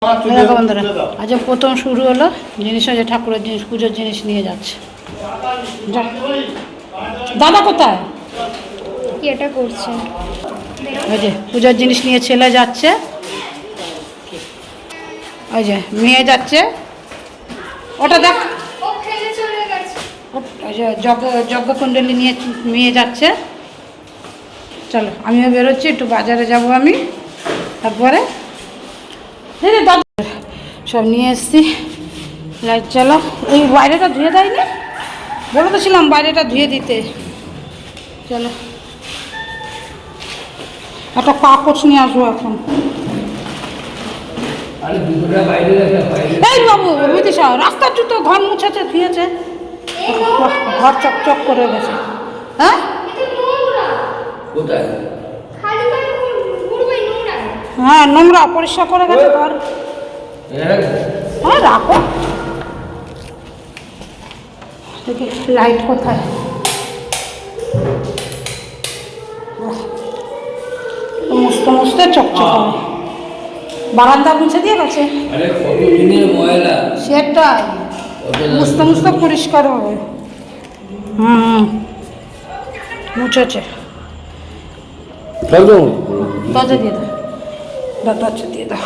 দেখো বন্ধুরা, আজ প্রথম শুরু হলো জিনিস, যে ঠাকুরের জিনিস, পুজোর জিনিস নিয়ে যাচ্ছে। দাদা কোথায়? কি এটা করছে? ওই যে পুজোর জিনিস নিয়ে ছেলে যাচ্ছে, ওই যে মেয়ে যাচ্ছে, ওটা দেখ। ওই যে যজ্ঞকুণ্ডলী নিয়ে মেয়ে যাচ্ছে। চলো, আমিও বেরোচ্ছি, একটু বাজারে যাব আমি, তারপরে সব নিয়ে এসছি। লাইট চালাও। এই বাইরেটা ধুয়ে দেয়নি, বলে তো ছিলাম বাইরেটা ধুয়ে দিতে। চলো, একটা কাপড় নিয়ে আসবো এখন। এই বাবু, বুঝিস রাস্তার জুতো ঘর মুছেছে, ধুয়েছে, ঘর চকচক করে গেছে। হ্যাঁ হ্যাঁ, নোংরা পরিষ্কার করে গেছে ঘর। হ্যাঁ রাখো। লাইট কোথায়? মুছতে মুছতে চকচক হবে। বারান্দা মুছে দিয়ে গেছে, সেটাই মুছতে মুছতে পরিষ্কার হবে। মুছেছে। দরজা দিয়ে দাও, দরজা দিয়ে দাও।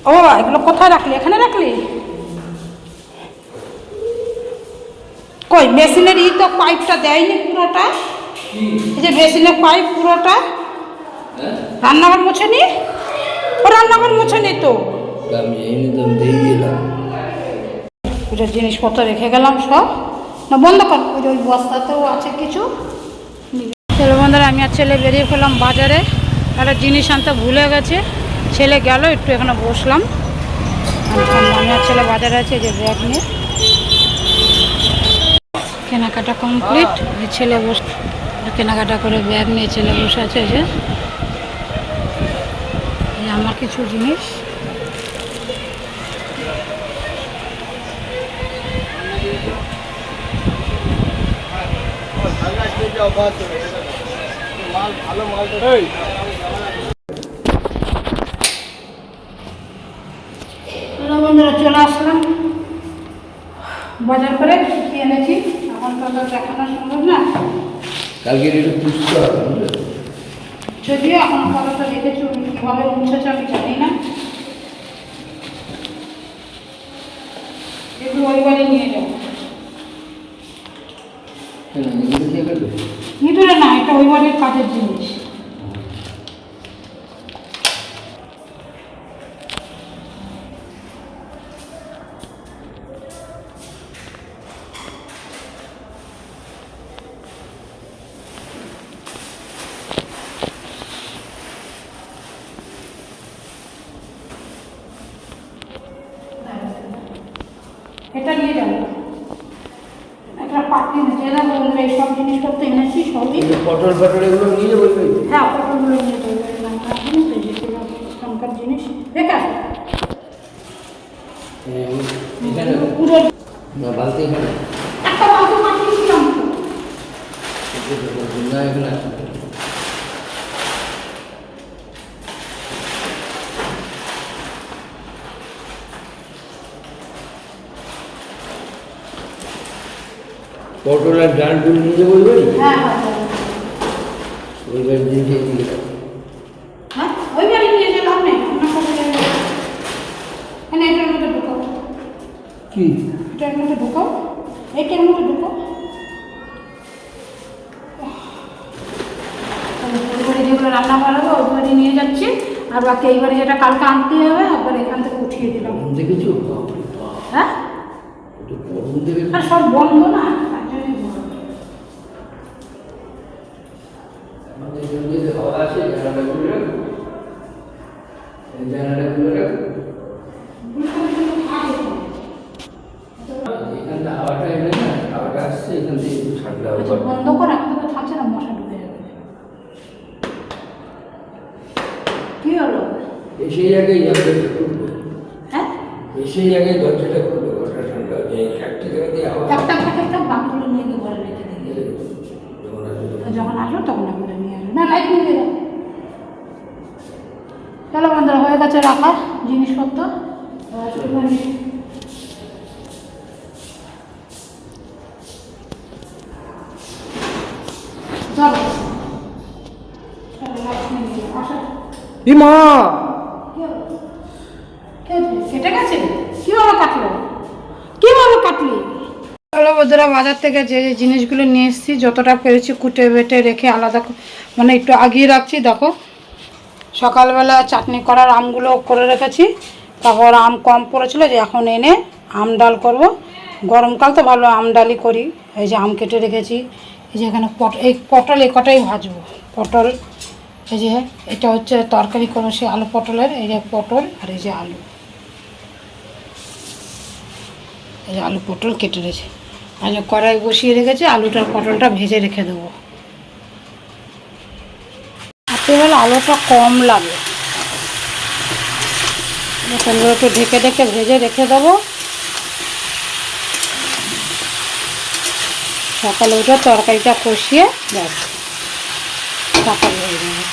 ও বাবা, এগুলো কোথায় রাখলি? এখানে রাখলি? কই মেশিনের তো পাইপটা দেয়নি পুরোটা। এই যে মেশিনের পাইপ পুরোটা। রান্নাঘর মোছেনি? ও রান্নাঘর মোছেনি তো। পুজোর জিনিসপত্র রেখে গেলাম সব। না বন্ধ কর, ওই বস্তাতেও আছে কিছু। চলো বন্ধুরা, আমি আর ছেলে বেরিয়ে ফেলাম বাজারে। একটা জিনিস আনতে ভুলে গেছে, ছেলে গেল, একটু এখানে বসলাম। আমি আর ছেলে বাজারে আছে, যে ব্যাগ নিয়ে। কেনাকাটা কমপ্লিট। ছেলে বসে কেনাকাটা করে ব্যাগ নিয়ে ছেলে বসে আছে। যে আমার কিছু জিনিস, বন্ধুরা চলে আসলাম বাজার করে। কি এনেছি এখন তো দেখানো সম্ভব না, যদিও এখন আপাতত রেখেছি। কীভাবে মুছেছে আমি জানি না। এগুলো ওই বাড়ি নিয়ে যাবো। ভিতরে না, এটা ওই বাড়ির কাজের জিনিস। এটা নিয়ে যাবো, একটা পাটি নিয়ে যাবো। এইসব জিনিসপত্র এনেছি সবই। পটল ফটল এগুলো নিয়ে যাবো। হ্যাঁ, পটলগুলো নিয়ে যাবো। লঙ্কা জিনিস, যেগুলো লঙ্কার জিনিস রেখে আসবো। পুরো বালতি এখানে একটা বালতি পাঠিয়েছিলাম তো। পটল আর ডালগুলো নিয়ে যাবো ওই বাড়ি। হ্যাঁ ওই বাড়ির জিনিস দিয়ে হ্যাঁ, ওই বাড়ি নিয়ে যেলাম না। এখানে এটার মধ্যে ঢুকাও। কি এটার মধ্যে ঢুকাও, এইটার মধ্যে ঢুকাও। ওই বাড়ি যেগুলো রান্না বাড়াবো ওই বাড়ি নিয়ে যাচ্ছি, আর বাকি এই বাড়ি যেটা কালকে আনতে হবে, আবার এখান থেকে উঠিয়ে দিলাম। দেখেছো? হ্যাঁ, আর সব বন্ধ না, তার জন্যই বন্ধ। বন্ধ করে এখন তো থাকছে না, মশা ঢুকে যাবে। কি হলো? সেই জায়গায় হ্যাঁ, সেই জায়গায় দরজাটা খুলবে, ওটা ঠান্ডা হয়ে যায়। একটা জায়গা দিয়ে আবার একটা বাকিগুলো নিয়ে গিয়ে ঘরে রেখে দিই। যখন আসবো তখন করে নিয়ে আসবো। না, লাইট নিয়ে যাবো। চলো বন্ধুরা, হয়ে গেছে রাখা জিনিসপত্র। এবার শুরু করি। চলো। চলো, লক্ষ্মী দিয়ে, আসো। মা কেটে গেছে? কীভাবে কাটলো? কীভাবে কাটলি? চলো বন্ধুরা, বাজার থেকে যে যে জিনিসগুলো নিয়ে এসেছি যতটা পেরেছি কুটে বেটে রেখে আলাদা মানে একটু আগিয়ে রাখছি। দেখো, সকালবেলা চাটনি করার আমগুলো করে রেখেছি, তারপর আম কম পড়েছিল যে এখন এনে আম ডাল করব। গরমকাল তো ভালো আম ডালই করি। এই যে আম কেটে রেখেছি, এই যে এখানে এই পটল এই কটাই ভাজবো। পটল, এই যে এটা হচ্ছে তরকারি করবো সে আলু পটলের, এই যে পটল আর এই যে আলু, এই যে আলু পটল কেটে রেখেছি। আর যে কড়াই বসিয়ে রেখেছি, আলুটার পটলটা ভেজে রেখে দেবো। রাত্রিবেলা আলুটা কম লাগে, এগুলো একটু ঢেকে ঢেকে ভেজে রেখে দেবো। সকালে উঠে তরকারিটা কষিয়ে ব্যাস সকাল হয়ে যাবে।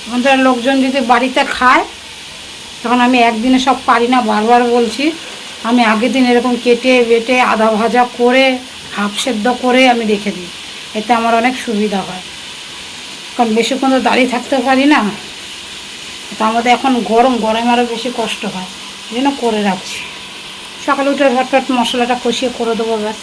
আমাদের লোকজন যদি বাড়িতে খায় তখন আমি একদিনে সব পারি না, বারবার বলছি। আমি আগের দিন এরকম কেটে বেটে আধা ভাজা করে হাফ সেদ্ধ করে আমি রেখে দিই, এতে আমার অনেক সুবিধা হয়। কারণ বেশিক্ষণ তো দাঁড়িয়ে থাকতে পারি না, তা আমাদের এখন গরমে আরও বেশি কষ্ট হয়, এই জন্য করে রাখছি। সকালে উঠে ঝটপট মশলাটা কষিয়ে করে দেবো ব্যাস।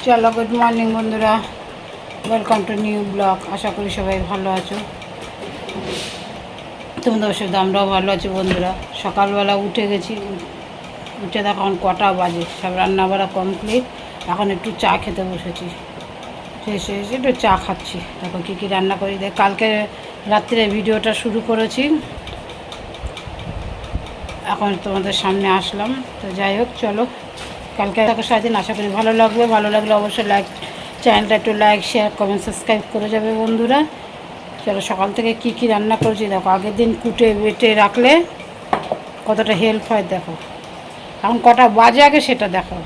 চলো গুড মর্নিং বন্ধুরা, ওয়েলকাম টু নিউ ব্লগ। আশা করি সবাই ভালো আছো, তোমাদের অসুবিধা আমরাও ভালো আছি বন্ধুরা। সকালবেলা উঠে গেছি, উঠে দেখো এখন কটা বাজে, সব রান্না বাড়া কমপ্লিট। এখন একটু চা খেতে বসেছি, এসে একটু চা খাচ্ছি। দেখো কী কী রান্না করি। দেখ, কালকে রাত্রে ভিডিওটা শুরু করেছি, এখন তোমাদের সামনে আসলাম। তো যাই হোক, চলো কালকে দেখো সারাদিন আশা করি ভালো লাগবে। ভালো লাগলে অবশ্যই চ্যানেলটা একটু লাইক শেয়ার কমেন্ট সাবস্ক্রাইব করে যাবে বন্ধুরা। চলো সকাল থেকে কি কি রান্না করেছি দেখো। আগের দিন কুটে বেটে রাখলে কতটা হেল্প হয় দেখো। এখন কটা বাজে আগে সেটা দেখো,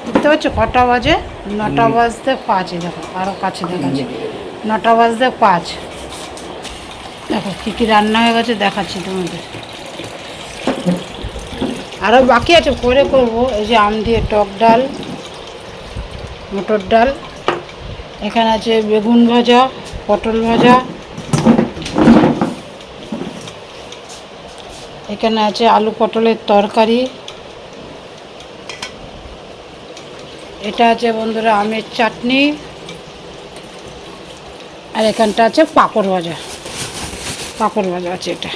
বুঝতে পারছো কটা বাজে? 9টা বাজতে 5। দেখো আরও কাছে দেখাচ্ছি, 9টা বাজতে 5। দেখো কী কী রান্না হয়ে গেছে দেখাচ্ছি তোমাদের। আরও বাকি আছে, পরে করবো। এই যে আম দিয়ে টক ডাল, মটর ডাল, এখানে আছে বেগুন ভাজা, পটল ভাজা, এখানে আছে আলু পটলের তরকারি, এটা আছে বন্ধুরা আমের চাটনি, আর এখানটা আছে পাঁপড় ভাজা। পাঁপড় ভাজা আছে এটা।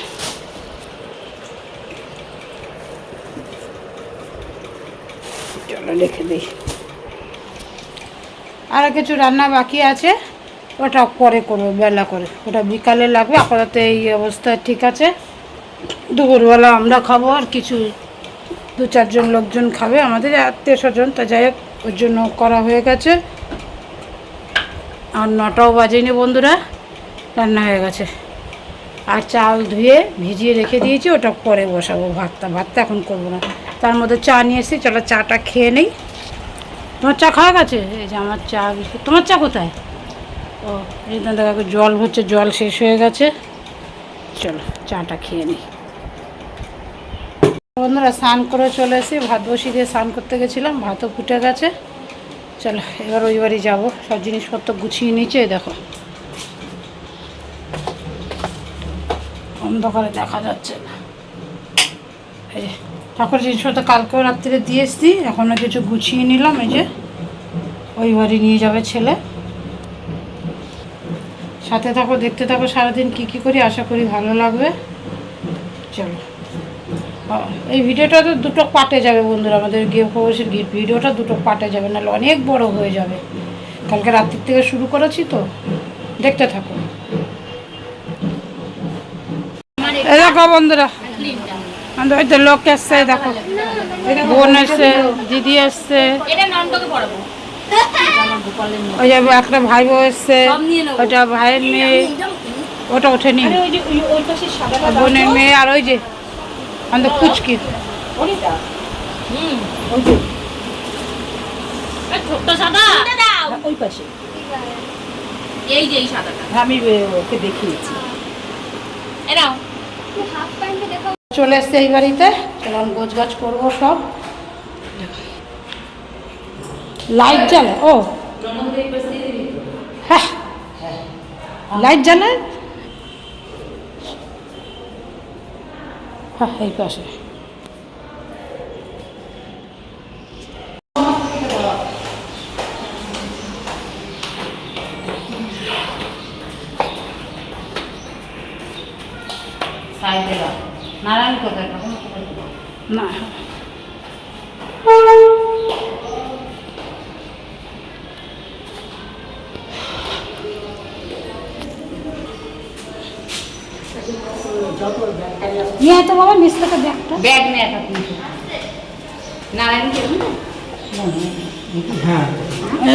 চলো লিখে দিই। আর কিছু রান্না বাকি আছে, ওটা পরে করবো বেলা করে, ওটা বিকালে লাগবে। আপাতত এই অবস্থা ঠিক আছে। দুপুরবেলা আমরা খাবো, আর কিছু 2-4 জন লোকজন খাবে, আমাদের আত্মীয় স্বজন। তো যাই হোক, ওর জন্য করা হয়ে গেছে। আর 9টাও বাজেনি বন্ধুরা, রান্না হয়ে গেছে। আর চাল ধুয়ে ভিজিয়ে রেখে দিয়েছি, ওটা পরে বসাবো। ভাতটা এখন করবো না। তার মধ্যে চা নিয়ে এসেছি, চলো চাটা খেয়ে নেই। তোমার চা খাওয়া গেছে? এই যে আমার চা। তোমার চা কোথায়? ও এই দেখো জল হচ্ছে, জল শেষ হয়ে গেছে। চলো চাটা খেয়ে নিই বন্ধুরা। স্নান করে চলে এসেছি, ভাত বসিয়ে দিয়ে স্নান করতে গেছিলাম, ভাতও ফুটে গেছে। চলো এবার ওই বাড়ি যাবো, সব জিনিসপত্র গুছিয়ে নিচে। দেখো অন্ধকারে দেখা যাচ্ছে না। এই যে ঠাকুর জিনিসপত্র কালকেও রাত্রিরে দিয়ে এসছি, এখনও কিছু গুছিয়ে নিলাম। এই যে ওই বাড়ি নিয়ে যাবে ছেলে। সাথে থাকো, দেখতে থাকো সারাদিন কী কী করি, আশা করি ভালো লাগবে। চলো, এই ভিডিওটা তো 2টো পার্টে যাবে বন্ধুরা। আমাদের গৃহপ্রবেশের ভিডিওটা 2টো পার্টে যাবে, নাহলে অনেক বড় হয়ে যাবে। কালকে রাত্রির থেকে শুরু করেছি তো, দেখতে থাকো। দেখো বন্ধুরা, ওই তো লোক এসছে, দেখো বোন এসছে, দিদি এসছে, ওই যে একটা ভাই বউ এসছে, ওইটা ভাইয়ের মেয়ে, ওটা ওঠেনি, বোনের মেয়ে। আর ওই যে আমাদের কুচকি, এই যে এই সাদাটা আমি ওকে দেখিয়েছি। এরাও হাফ প্যান্টে দেখো। চলে এসছে এই বাড়িতে, চলুন গোছ গাছ করবো সব। লাইট জ্বালে? ও হ্যাঁ, লাইট জ্বালে। হ্যাঁ, এই পাশে নারায়ণ কোথায়? না, নিয়ে তো বাবা নিচ থেকে ব্যাগটা। ব্যাগ নেই একটা কিন্তু নারায়ণ কেমন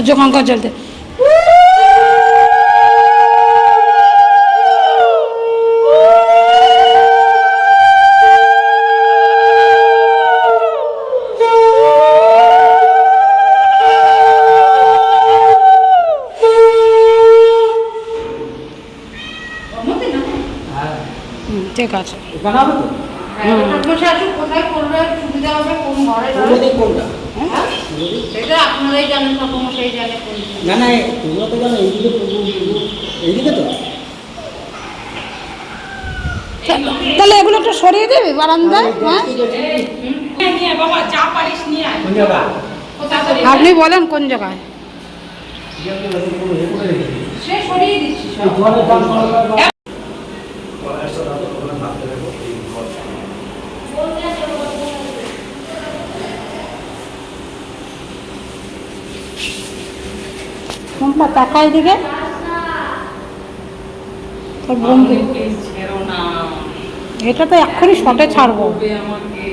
যখন কাজ চলতে ঠিক আছে। এখানে হবে তো? বসে আসুন, কোথায় করলে সুবিধা হবে, কোন ঘরে পূর্ব দিক কোনটা? সেটা আপনারাই জানেন, সব সেই জানে। না না, তোমরা তো জানো এইদিকে এইদিকে তো। তাহলে এগুলো একটু সরিয়ে দেবে বারান্দায়। হ্যাঁ, বাবা চা পারিস নিয়ে আয় কোন জায়গা? আপনি বলেন কোন জায়গায়। সে সরিয়ে দিচ্ছি সব। জলের দাম কত? কোনটা তাকাই দিকে তোর বন্ধু, ছেড়ো না এটা তো এক্ষুনি শটে ছাড়বো। আমাকে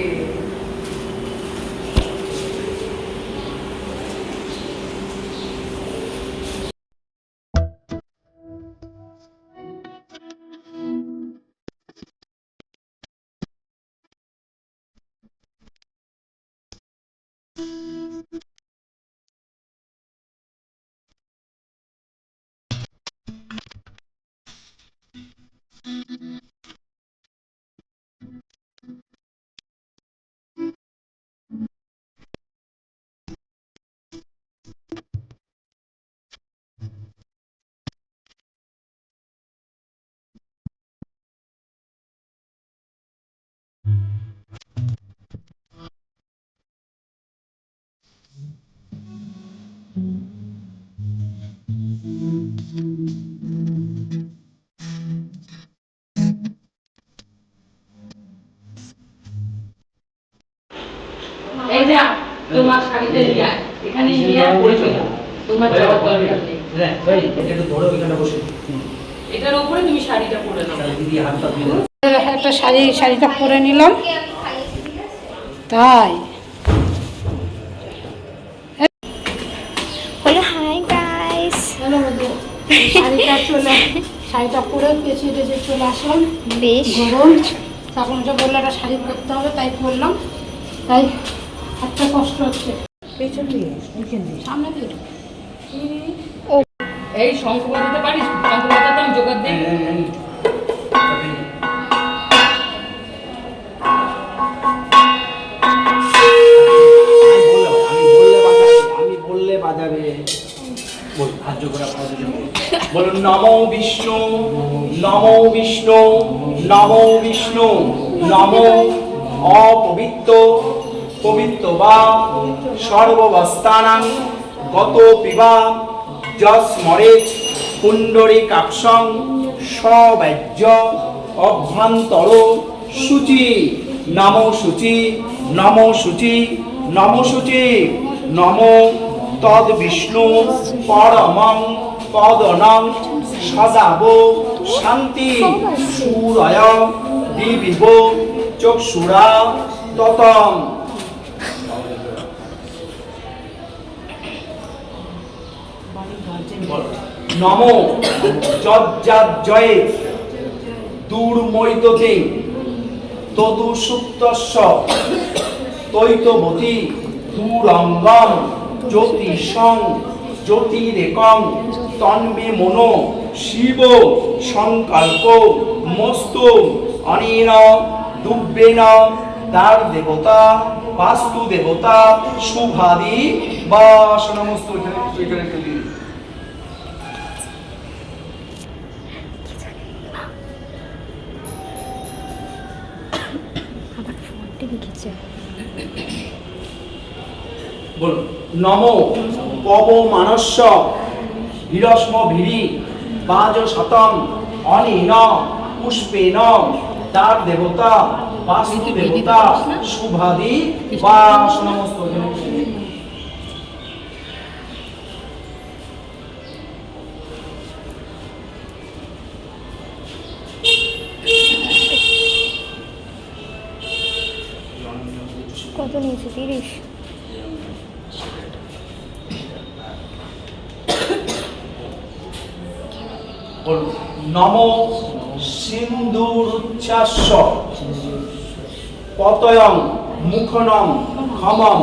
এই যে তোমার শাড়িতে নিয়ে আয়। এখানে নিয়ে আয়, পরে চলে যাও। তোমার যাওয়ার দরকার নেই। এটা একটু ধরো, এখানে বসে। এটার উপরে তুমি শাড়িটা পরে নাও। দিদি হাতটা দিয়ে একটা শাড়িটা পরে নিলাম, তাই বলো হাই গাইস। শাড়িটা পরে পেঁচিয়ে টেঁচিয়ে চলে আসলাম। বেশ গরম, তখন ওটা বললো একটা শাড়ি পরতে হবে, তাই পরলাম। তাই একটা কষ্ট হচ্ছে। পেছন দিয়ে ওইখান দিয়ে সামনে দিয়ে এই শঙ্খ বাজাতে পারিস? শঙ্খ বাজাতে আমি জোগাড় দিই। আমি বললে বাজাবে। বল, হাত জোড় করে আপনাদের জন্য। বলুন নমো বিষ্ণু, নমো বিষ্ণু, নমো বিষ্ণু, নমো অপবিত্র পবিত্র বা সর্ববস্থানাং গত পিবা যস্মরেচ পুণ্ডরীকাক্ষং সবাজ্য অভ্যন্তর শুচি নমো শুচি, নমো শুচি, নমো শুচি, নমো তদ বিষ্ণু পরমং পদনং সদাব শান্তি সুরয় দিবিব চক্ষুরা ততম। নমো যজ্জাজয়ে দুর্মৈততে তদু সুপ্তস্য তৈতবতী দুরঙ্গম জ্যোতিষং জ্যোতিরেকং তন্মে মনো শিব সংকল্প মস্তু অনিন দুব্বেন দ্বার দেবতা বাস্তু দেবতা শুভাদি বাসনমস্তু। এখানে একটু দিন। আবার ফোনটি লিখেছে। বলুন নম পব মানস্য হিরস্ম ভিরি বাজ শতম অনিন পুষ্পেন দ্বার দেবতা বাস্তু দেবতা শুভাদি বাসনমস্তু। কত নিয়েছে? 30। নম সিন্দুরুচ্ছ্বাস্য পতয়ং মুখনম খমম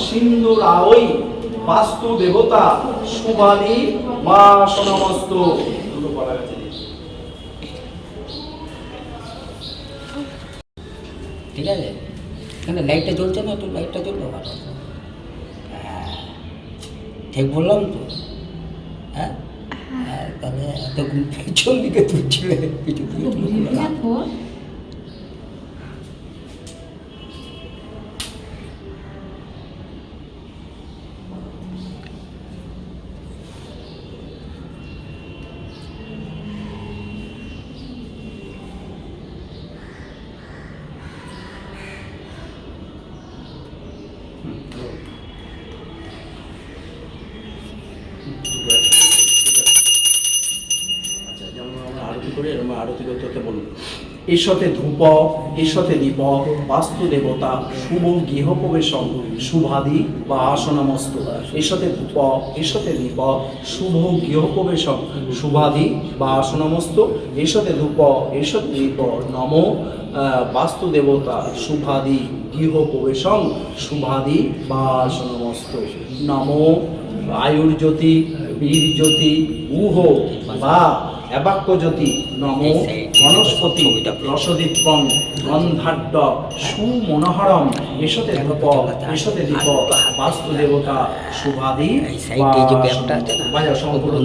সিন্দুরাওই বাস্তু দেবতা শুভাদি বাসনমস্তু। ঠিক আছে, এখানে লাইটটা জ্বলছে না, তো লাইটটা জ্বললো ভালো। হ্যাঁ ঠিক বললাম তো? হ্যাঁ হ্যাঁ, তাহলে এতক্ষণ পিছন দিকে তুলছিলে, পিছন দিকে তুলছিলাম। আচ্ছা, যেমন আমরা আরতি করি এরকম আরতি করতে করতে বলুন এসতে ধূপ এসতে দীপ বাস্তু দেবতা শুভ গৃহপ্রবেশম শুভাদি বা আসনমস্তু। এসতে ধূপ এসতে দীপ শুভ গৃহপ্রবেশম শুভাদি বা আসনমস্তু। এসতে ধূপ এসতে দীপ নম বাস্তু দেবতা শুভাদি গৃহপ্রবেশম শুভাদি বা আসনমস্তু। নম আয়ুর্জ্যোতি বীরজ্যোতি উহ বা অবাক্যজ্যোতি নম বনস্পতি রসদীপং গন্ধাঢ্য সুমনোহরম এসতে ধূপ এসতে দীপ বাস্তু দেবতা শুভাদি বা বাজাও সম্পূর্ণ